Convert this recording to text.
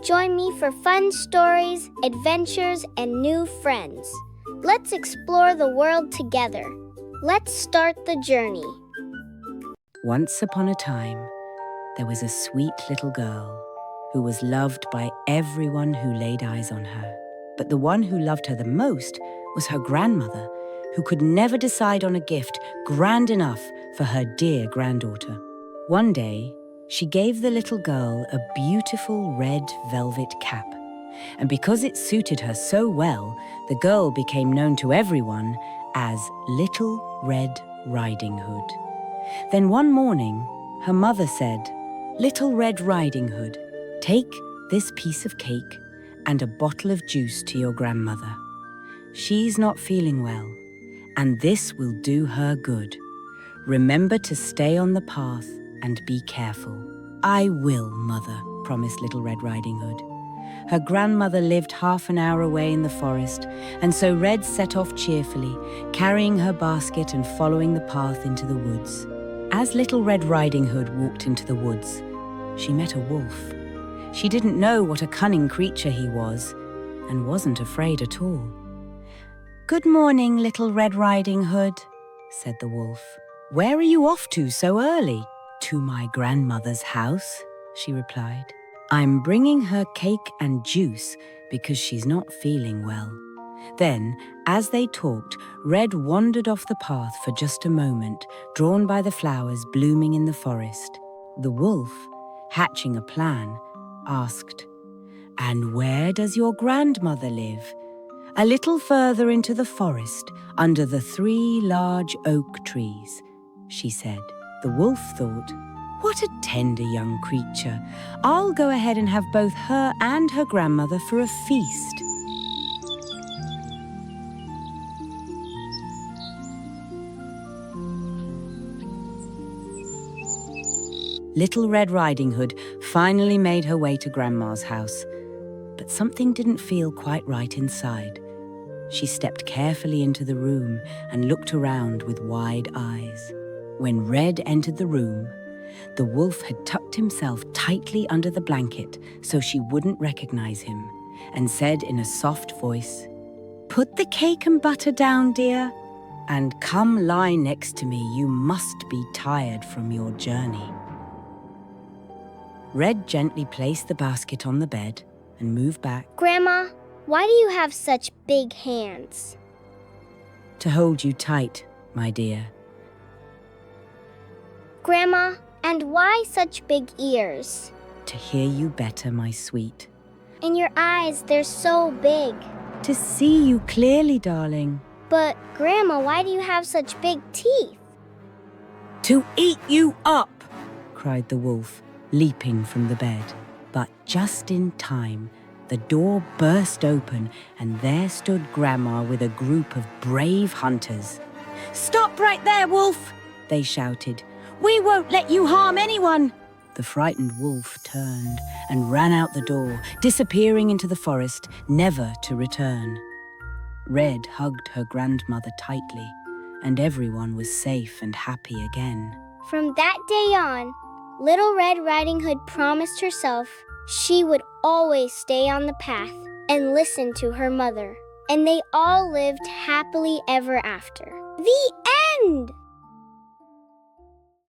Join me for fun stories, adventures, and new friends. Let's explore the world together. Let's start the journey. Once upon a time, there was a sweet little girl who was loved by everyone who laid eyes on her. But the one who loved her the most was her grandmother, who could never decide on a gift grand enough for her dear granddaughter. One day, she gave the little girl a beautiful red velvet cap. And because it suited her so well, the girl became known to everyone as Little Red Riding Hood. Then one morning, her mother said, "Little Red Riding Hood, take this piece of cake and a bottle of juice to your grandmother. She's not feeling well, and this will do her good. Remember to stay on the path and be careful." "I will, Mother," promised Little Red Riding Hood. Her grandmother lived half an hour away in the forest, and so Red set off cheerfully, carrying her basket and following the path into the woods. As Little Red Riding Hood walked into the woods, she met a wolf. She didn't know what a cunning creature he was, and wasn't afraid at all. "Good morning, Little Red Riding Hood," said the wolf. "Where are you off to so early?" "To my grandmother's house," she replied. "I'm bringing her cake and juice because she's not feeling well." Then, as they talked, Red wandered off the path for just a moment, drawn by the flowers blooming in the forest. The wolf, hatching a plan, asked, "And where does your grandmother live?" "A little further into the forest, under the 3 large oak trees," she said. The wolf thought, "What a tender young creature. I'll go ahead and have both her and her grandmother for a feast." Little Red Riding Hood finally made her way to Grandma's house, but something didn't feel quite right inside. She stepped carefully into the room and looked around with wide eyes. When Red entered the room, the wolf had tucked himself tightly under the blanket so she wouldn't recognize him, and said in a soft voice, "Put the cake and butter down, dear, and come lie next to me. You must be tired from your journey." Red gently placed the basket on the bed and moved back. Grandma, why do you have such big hands? "To hold you tight, my dear." Grandma, and why such big ears? "To hear you better, my sweet." And your eyes, they're so big. "To see you clearly, darling." But, Grandma, why do you have such big teeth? "To eat you up!" cried the wolf, leaping from the bed. But just in time, the door burst open, and there stood Grandma with a group of brave hunters. "Stop right there, wolf!" they shouted. "We won't let you harm anyone!" The frightened wolf turned and ran out the door, disappearing into the forest, never to return. Red hugged her grandmother tightly, and everyone was safe and happy again. From that day on, Little Red Riding Hood promised herself she would always stay on the path and listen to her mother. And they all lived happily ever after. The